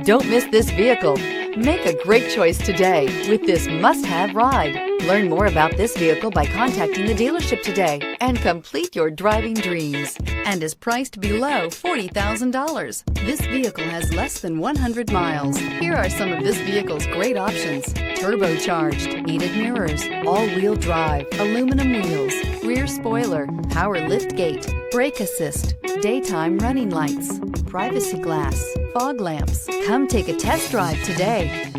Don't miss this vehicle. Make a great choice today with this must-have ride. Learn more about this vehicle by contacting the dealership today and complete your driving dreams, and is priced below $40,000. This vehicle has less than 100 miles. Here are some of this vehicle's great options: turbocharged, heated mirrors, all-wheel drive, aluminum wheels, rear spoiler, power liftgate, brake assist, daytime running lights, privacy glass, fog lamps. Come take a test drive today.